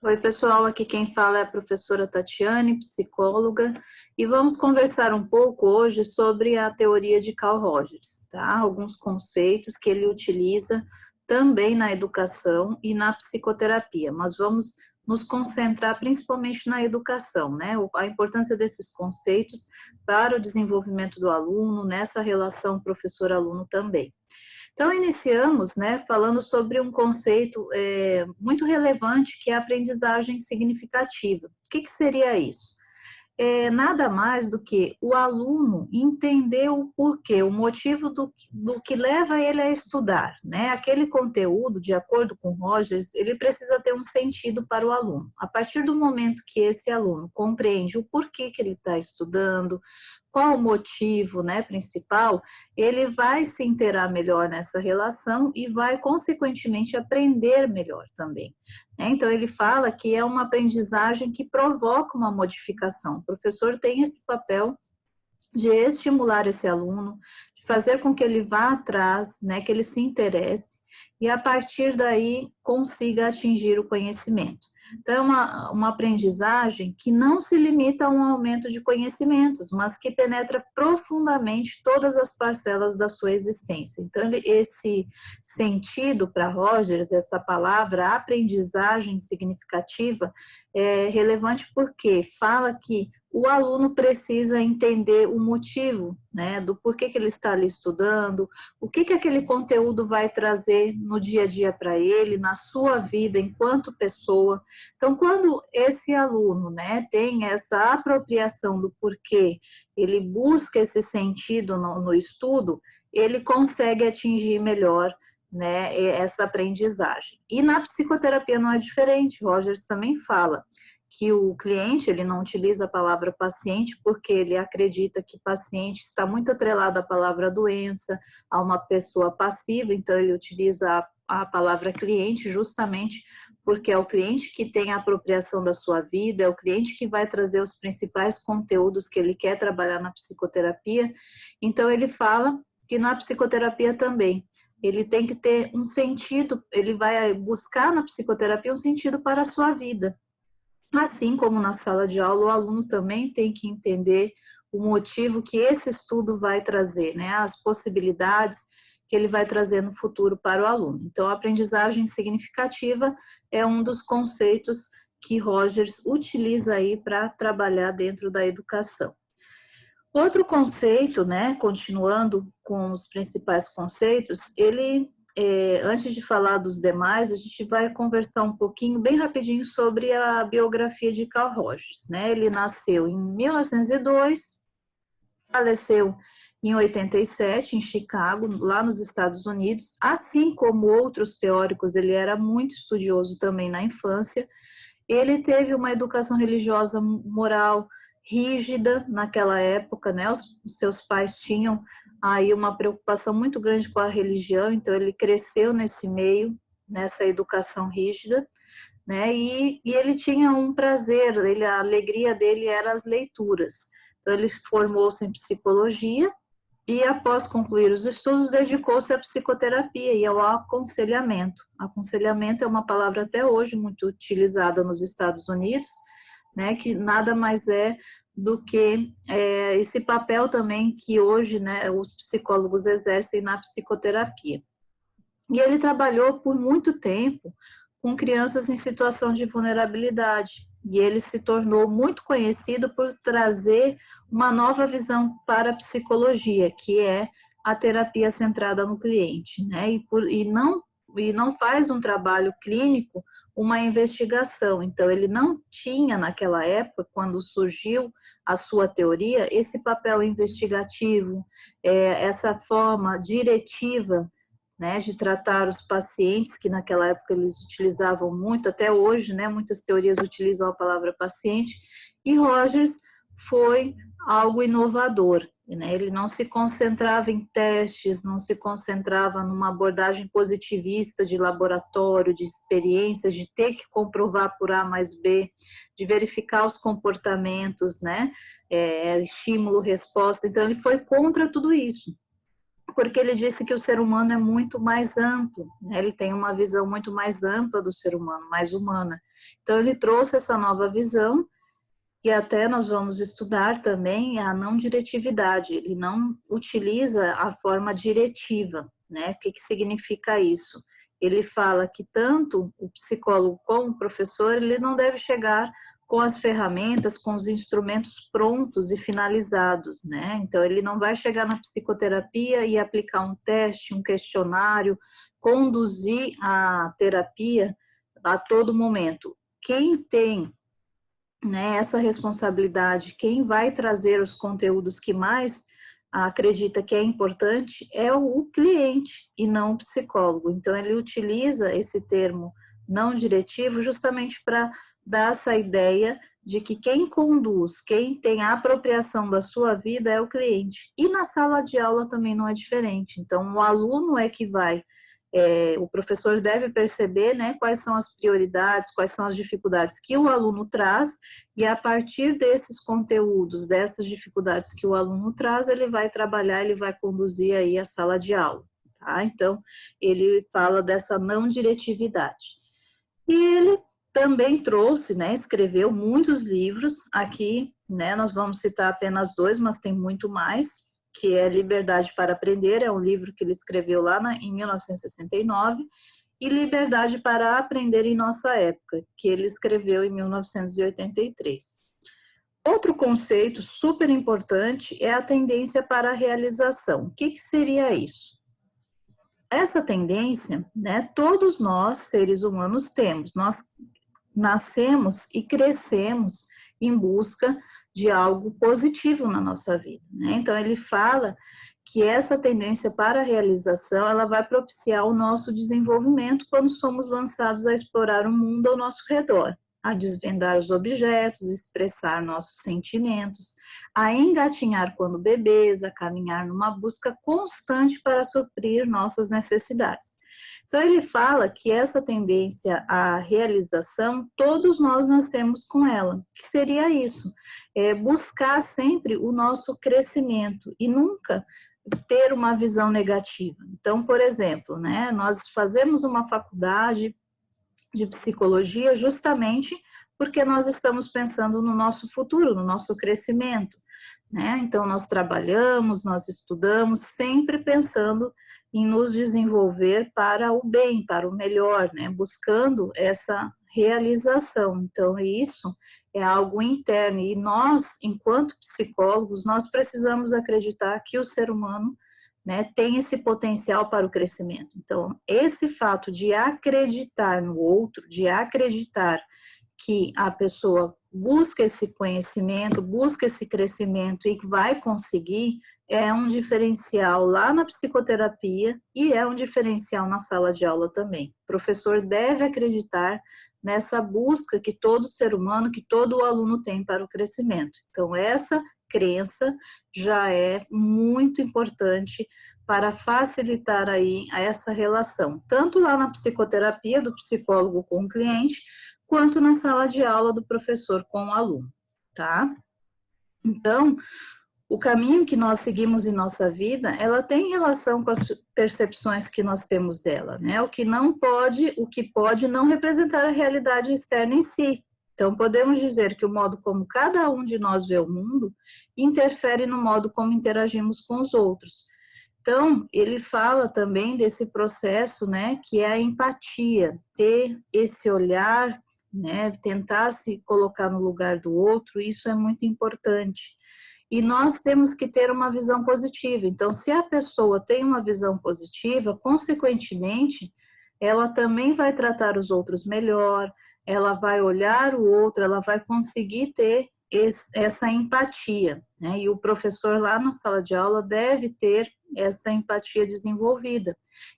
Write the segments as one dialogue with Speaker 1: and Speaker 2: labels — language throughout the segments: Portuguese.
Speaker 1: Oi, pessoal, aqui quem fala é a professora Tatiane, psicóloga, e vamos conversar um pouco hoje sobre a teoria de Carl Rogers, tá? Alguns conceitos que ele utiliza também na educação e na psicoterapia, mas vamos nos concentrar principalmente na educação, né? A importância desses conceitos para o desenvolvimento do aluno, nessa relação professor-aluno também. Então, iniciamos, né, falando sobre um conceito muito relevante, que é a aprendizagem significativa. O que seria isso? Nada mais do que o aluno entender o porquê, o motivo do que leva ele a estudar, né? Aquele conteúdo, de acordo com Rogers, ele precisa ter um sentido para o aluno. A partir do momento que esse aluno compreende o porquê que ele está estudando, qual o motivo, né, principal, ele vai se inteirar melhor nessa relação e vai, consequentemente, aprender melhor também. Então, ele fala que é uma aprendizagem que provoca uma modificação. O professor tem esse papel de estimular esse aluno, de fazer com que ele vá atrás, né, que ele se interesse, e a partir daí consiga atingir o conhecimento. Então, é uma aprendizagem que não se limita a um aumento de conhecimentos, mas que penetra profundamente todas as parcelas da sua existência. Então, esse sentido para Rogers, essa palavra, aprendizagem significativa, é relevante porque fala que o aluno precisa entender o motivo, né, do porquê que ele está ali estudando, o que aquele conteúdo vai trazer no dia a dia para ele, na sua vida enquanto pessoa. Então, quando esse aluno, né, tem essa apropriação do porquê, ele busca esse sentido no estudo, ele consegue atingir melhor, né, essa aprendizagem. E na psicoterapia não é diferente. Rogers também fala que o cliente, ele não utiliza a palavra paciente porque ele acredita que paciente está muito atrelado à palavra doença, a uma pessoa passiva, então ele utiliza a palavra cliente justamente porque é o cliente que tem a apropriação da sua vida, é o cliente que vai trazer os principais conteúdos que ele quer trabalhar na psicoterapia. Então ele fala que na psicoterapia também ele tem que ter um sentido, ele vai buscar na psicoterapia um sentido para a sua vida. Assim como na sala de aula, o aluno também tem que entender o motivo que esse estudo vai trazer, né? As possibilidades que ele vai trazer no futuro para o aluno. Então, a aprendizagem significativa é um dos conceitos que Rogers utiliza aí para trabalhar dentro da educação. Outro conceito, né, continuando com os principais conceitos, antes de falar dos demais, a gente vai conversar um pouquinho, bem rapidinho, sobre a biografia de Carl Rogers, né? Ele nasceu em 1902, faleceu em 87, em Chicago, lá nos Estados Unidos. Assim como outros teóricos, ele era muito estudioso também na infância. Ele teve uma educação religiosa moral rígida naquela época, né? Os seus pais tinham aí uma preocupação muito grande com a religião, então ele cresceu nesse meio, nessa educação rígida, né? E ele tinha um prazer, a alegria dele era as leituras. Então ele formou-se em psicologia e, após concluir os estudos, dedicou-se à psicoterapia e ao aconselhamento. Aconselhamento é uma palavra até hoje muito utilizada nos Estados Unidos, né, que nada mais é do que esse papel também que hoje, né, os psicólogos exercem na psicoterapia. E ele trabalhou por muito tempo com crianças em situação de vulnerabilidade, e ele se tornou muito conhecido por trazer uma nova visão para a psicologia, que é a terapia centrada no cliente, né? E não faz um trabalho clínico, uma investigação. Então, ele não tinha, naquela época, quando surgiu a sua teoria, esse papel investigativo, essa forma diretiva, né, de tratar os pacientes, que naquela época eles utilizavam muito, até hoje, né, muitas teorias utilizam a palavra paciente, e Rogers foi algo inovador, né? Ele não se concentrava em testes, não se concentrava numa abordagem positivista de laboratório, de experiências, de ter que comprovar por A mais B, de verificar os comportamentos, né? Estímulo, resposta. Então ele foi contra tudo isso. porque ele disse que o ser humano é muito mais amplo, né? Ele tem uma visão muito mais ampla do ser humano, mais humana. Então, ele trouxe essa nova visão, e até nós vamos estudar também a não diretividade. Ele não utiliza a forma diretiva, né? O que significa isso? Ele fala que tanto o psicólogo como o professor, ele não deve chegar com as ferramentas, com os instrumentos prontos e finalizados, né? Então, ele não vai chegar na psicoterapia e aplicar um teste, um questionário, conduzir a terapia a todo momento. Quem tem, né, essa responsabilidade, quem vai trazer os conteúdos que mais acredita que é importante é o cliente e não o psicólogo. Então, ele utiliza esse termo não diretivo justamente para dar essa ideia de que quem conduz, quem tem a apropriação da sua vida é o cliente. E na sala de aula também não é diferente. Então, o aluno é que vai, o professor deve perceber, né, quais são as prioridades, quais são as dificuldades que o aluno traz, e a partir desses conteúdos, dessas dificuldades que o aluno traz, ele vai trabalhar, ele vai conduzir aí a sala de aula, tá? Então, ele fala dessa não diretividade. E ele também trouxe, né, escreveu muitos livros, aqui, né, nós vamos citar apenas 2, mas tem muito mais, que é Liberdade para Aprender, é um livro que ele escreveu lá em 1969, e Liberdade para Aprender em Nossa Época, que ele escreveu em 1983. Outro conceito super importante é a tendência para a realização. O que seria isso? Essa tendência, né, todos nós, seres humanos, temos. Nós nascemos e crescemos em busca de algo positivo na nossa vida, né? Então, ele fala que essa tendência para a realização, ela vai propiciar o nosso desenvolvimento quando somos lançados a explorar o mundo ao nosso redor, a desvendar os objetos, expressar nossos sentimentos, a engatinhar quando bebês, a caminhar numa busca constante para suprir nossas necessidades. Então, ele fala que essa tendência à realização, todos nós nascemos com ela. Que seria isso? Buscar sempre o nosso crescimento e nunca ter uma visão negativa. Então, por exemplo, né, nós fazemos uma faculdade de psicologia justamente porque nós estamos pensando no nosso futuro, no nosso crescimento, né? Então, nós trabalhamos, nós estudamos, sempre pensando em nos desenvolver para o bem, para o melhor, né? Buscando essa realização. Então, isso é algo interno e nós, enquanto psicólogos, nós precisamos acreditar que o ser humano, né, tem esse potencial para o crescimento. Então, esse fato de acreditar no outro, de acreditar que a pessoa busca esse conhecimento, busca esse crescimento e vai conseguir, é um diferencial lá na psicoterapia e é um diferencial na sala de aula também. O professor deve acreditar nessa busca que todo ser humano, que todo aluno tem para o crescimento. Então, essa crença já é muito importante para facilitar aí essa relação, tanto lá na psicoterapia do psicólogo com o cliente, quanto na sala de aula do professor com o aluno, tá? Então, o caminho que nós seguimos em nossa vida, ela tem relação com as percepções que nós temos dela, né? O que pode não representar a realidade externa em si. Então, podemos dizer que o modo como cada um de nós vê o mundo interfere no modo como interagimos com os outros. Então, ele fala também desse processo, né, que é a empatia, ter esse olhar, né, tentar se colocar no lugar do outro, isso é muito importante. E nós temos que ter uma visão positiva. Então, se a pessoa tem uma visão positiva, consequentemente, ela também vai tratar os outros melhor, ela vai olhar o outro, ela vai conseguir ter essa empatia, né? E o professor lá na sala de aula deve ter essa empatia desenvolvida,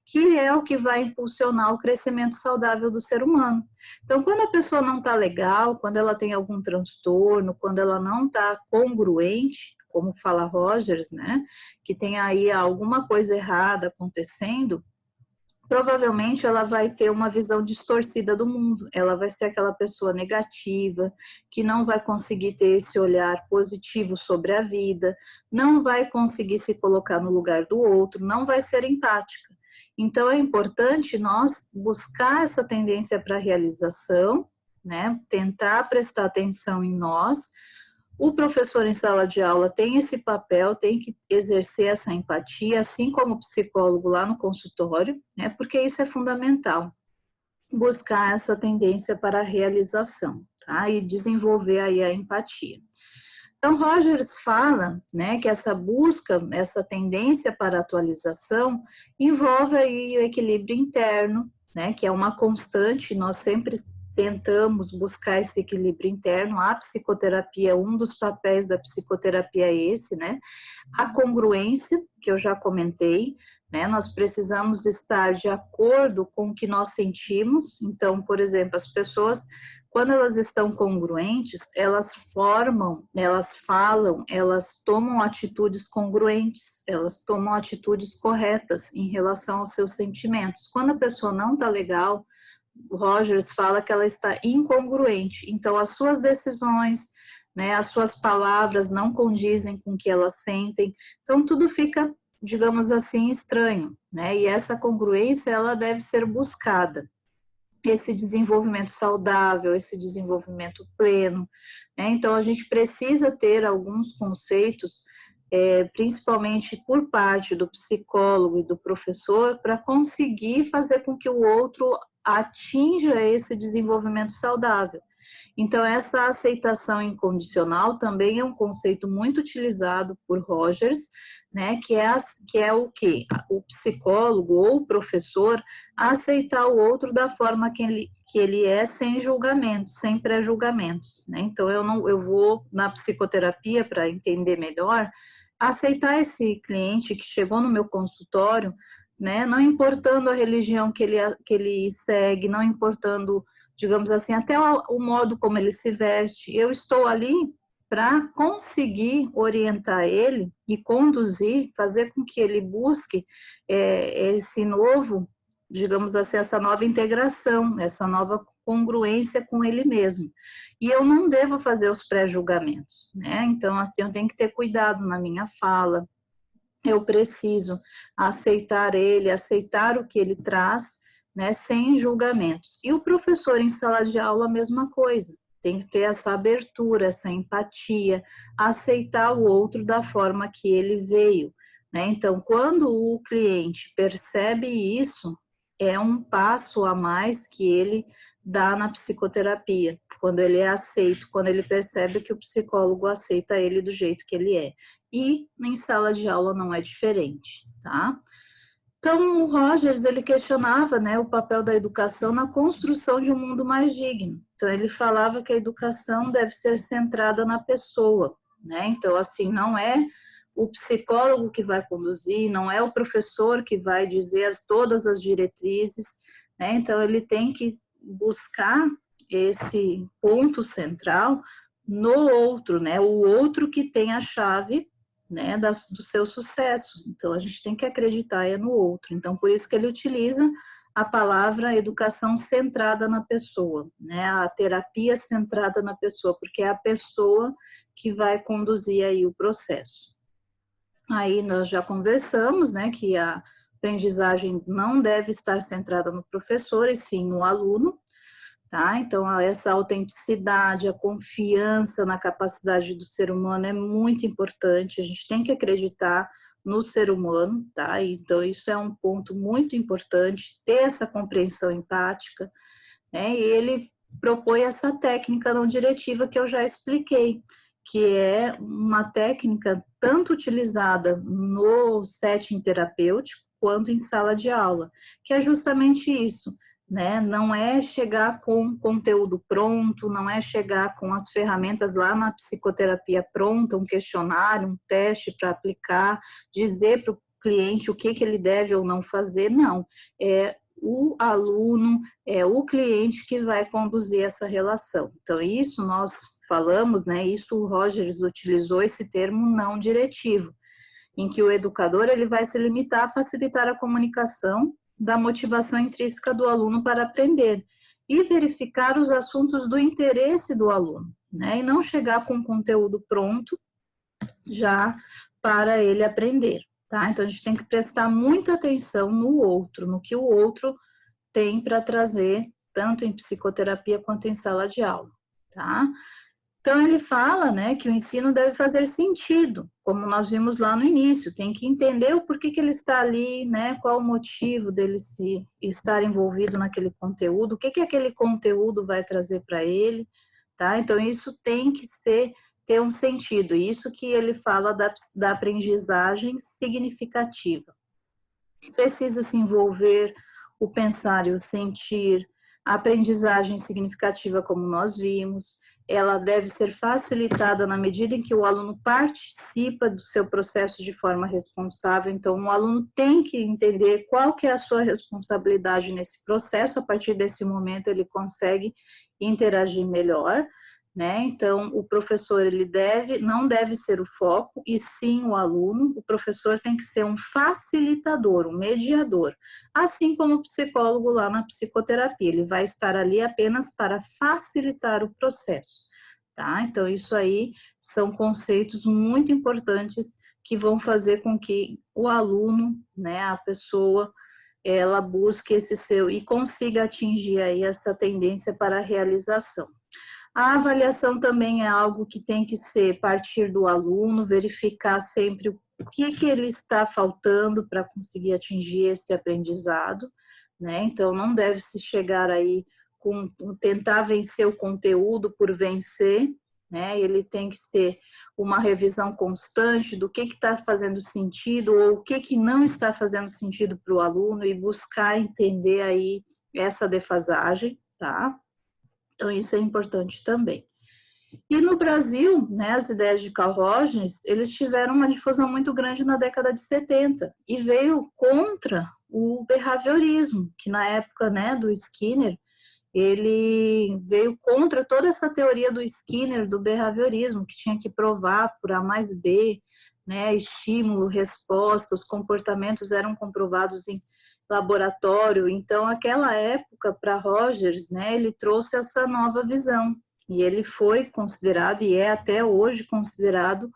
Speaker 1: que é o que vai impulsionar o crescimento saudável do ser humano. Então, quando a pessoa não está legal, quando ela tem algum transtorno, quando ela não está congruente, como fala Rogers, né, que tem aí alguma coisa errada acontecendo, provavelmente ela vai ter uma visão distorcida do mundo, ela vai ser aquela pessoa negativa, que não vai conseguir ter esse olhar positivo sobre a vida, não vai conseguir se colocar no lugar do outro, não vai ser empática. Então é importante nós buscar essa tendência para a realização, né? Tentar prestar atenção em nós. O professor em sala de aula tem esse papel, tem que exercer essa empatia, assim como o psicólogo lá no consultório, né? Porque isso é fundamental, buscar essa tendência para a realização, tá? E desenvolver aí a empatia. Então, Rogers fala, né, que essa busca, essa tendência para a atualização envolve aí o equilíbrio interno, né, que é uma constante, nós sempre tentamos buscar esse equilíbrio interno. A psicoterapia, um dos papéis da psicoterapia é esse, né? A congruência, que eu já comentei, né? Nós precisamos estar de acordo com o que nós sentimos. Então, por exemplo, as pessoas, quando elas estão congruentes, elas formam, elas falam, elas tomam atitudes congruentes, elas tomam atitudes corretas em relação aos seus sentimentos. Quando a pessoa não está legal, o Rogers fala que ela está incongruente. Então, as suas decisões, né, as suas palavras não condizem com o que elas sentem. Então, tudo fica, digamos assim, estranho, né? E essa congruência, ela deve ser buscada. Esse desenvolvimento saudável, esse desenvolvimento pleno, né? Então, a gente precisa ter alguns conceitos, principalmente por parte do psicólogo e do professor, para conseguir fazer com que o outro atinja esse desenvolvimento saudável. Então, essa aceitação incondicional também é um conceito muito utilizado por Rogers, né, que é o quê? O psicólogo ou o professor aceitar o outro da forma que ele é, sem julgamentos, sem pré-julgamentos, né? Então, eu vou na psicoterapia para entender melhor, aceitar esse cliente que chegou no meu consultório, né, não importando a religião que ele segue, não importando, digamos assim, até o modo como ele se veste, eu estou ali para conseguir orientar ele e conduzir, fazer com que ele busque esse novo, digamos assim, essa nova integração, essa nova congruência com ele mesmo. E eu não devo fazer os pré-julgamentos, né? Então, assim, eu tenho que ter cuidado na minha fala, eu preciso aceitar ele, aceitar o que ele traz, né, sem julgamentos. E o professor em sala de aula, a mesma coisa. Tem que ter essa abertura, essa empatia, aceitar o outro da forma que ele veio, né? Então, quando o cliente percebe isso, é um passo a mais que ele dá na psicoterapia, quando ele é aceito, quando ele percebe que o psicólogo aceita ele do jeito que ele é. E em sala de aula não é diferente, tá? Então, o Rogers, ele questionava, né, o papel da educação na construção de um mundo mais digno. Então, ele falava que a educação deve ser centrada na pessoa, né? Então, assim, não é o psicólogo que vai conduzir, não é o professor que vai dizer todas as diretrizes, né? Então, ele tem que buscar esse ponto central no outro, né? O outro que tem a chave, né, do seu sucesso. Então, a gente tem que acreditar no outro. Então, por isso que ele utiliza a palavra educação centrada na pessoa, né, a terapia centrada na pessoa, porque é a pessoa que vai conduzir aí o processo. Aí nós já conversamos, né, que a aprendizagem não deve estar centrada no professor, e sim no aluno, tá? Então, essa autenticidade, a confiança na capacidade do ser humano é muito importante, a gente tem que acreditar no ser humano, tá? Então, isso é um ponto muito importante, ter essa compreensão empática, né? E ele propõe essa técnica não diretiva que eu já expliquei, que é uma técnica tanto utilizada no setting terapêutico quanto em sala de aula, que é justamente isso, né? Não é chegar com conteúdo pronto, não é chegar com as ferramentas lá na psicoterapia pronta, um questionário, um teste para aplicar, dizer para o cliente o que ele deve ou não fazer, não. É o aluno, é o cliente que vai conduzir essa relação. Então, isso nós falamos, né? Isso o Rogers utilizou esse termo não diretivo, em que o educador ele vai se limitar a facilitar a comunicação, da motivação intrínseca do aluno para aprender e verificar os assuntos do interesse do aluno, né? E não chegar com conteúdo pronto já para ele aprender, tá? Então, a gente tem que prestar muita atenção no outro, no que o outro tem para trazer, tanto em psicoterapia quanto em sala de aula, tá? Então, ele fala, né, que o ensino deve fazer sentido, como nós vimos lá no início, tem que entender o porquê que ele está ali, né, qual o motivo dele se estar envolvido naquele conteúdo, o que que aquele conteúdo vai trazer para ele, tá? Então, isso tem que ter um sentido, isso que ele fala da aprendizagem significativa. Precisa se envolver o pensar e o sentir, a aprendizagem significativa, como nós vimos, ela deve ser facilitada na medida em que o aluno participa do seu processo de forma responsável. Então, o aluno tem que entender qual que é a sua responsabilidade nesse processo. A partir desse momento, ele consegue interagir melhor, né? Então, o professor ele não deve ser o foco, e sim o aluno. O professor tem que ser um facilitador, um mediador, assim como o psicólogo lá na psicoterapia, ele vai estar ali apenas para facilitar o processo, tá? Então, isso aí são conceitos muito importantes que vão fazer com que o aluno, né, a pessoa, ela busque esse seu e consiga atingir aí essa tendência para a realização. A avaliação também é algo que tem que ser partir do aluno, verificar sempre o que ele está faltando para conseguir atingir esse aprendizado, né? Então, não deve se chegar aí com tentar vencer o conteúdo por vencer, né? Ele tem que ser uma revisão constante do que está fazendo sentido ou o que não está fazendo sentido para o aluno e buscar entender aí essa defasagem, tá? Então, isso é importante também. E no Brasil, né, as ideias de Carl Rogers, eles tiveram uma difusão muito grande na década de 70 e veio contra o behaviorismo, que na época, né, do Skinner, ele veio contra toda essa teoria do Skinner, do behaviorismo, que tinha que provar por A mais B, né, estímulo, resposta, os comportamentos eram comprovados em laboratório. Então, aquela época, para Rogers, né, ele trouxe essa nova visão, e ele foi considerado, e é até hoje considerado,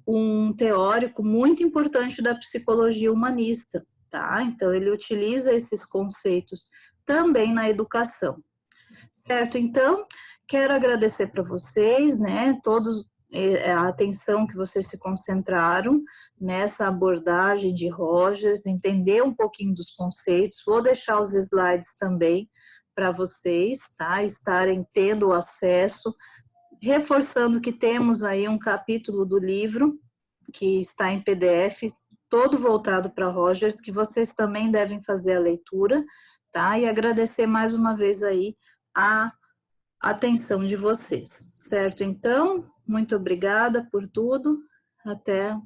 Speaker 1: um teórico muito importante da psicologia humanista, tá? Então, ele utiliza esses conceitos também na educação. Certo? Então, quero agradecer para vocês, né, todos a atenção que vocês se concentraram nessa abordagem de Rogers, entender um pouquinho dos conceitos. Vou deixar os slides também para vocês, tá? Estarem tendo acesso, reforçando que temos aí um capítulo do livro que está em PDF, todo voltado para Rogers, que vocês também devem fazer a leitura, tá? E agradecer mais uma vez aí a atenção de vocês, certo? Então, muito obrigada por tudo, até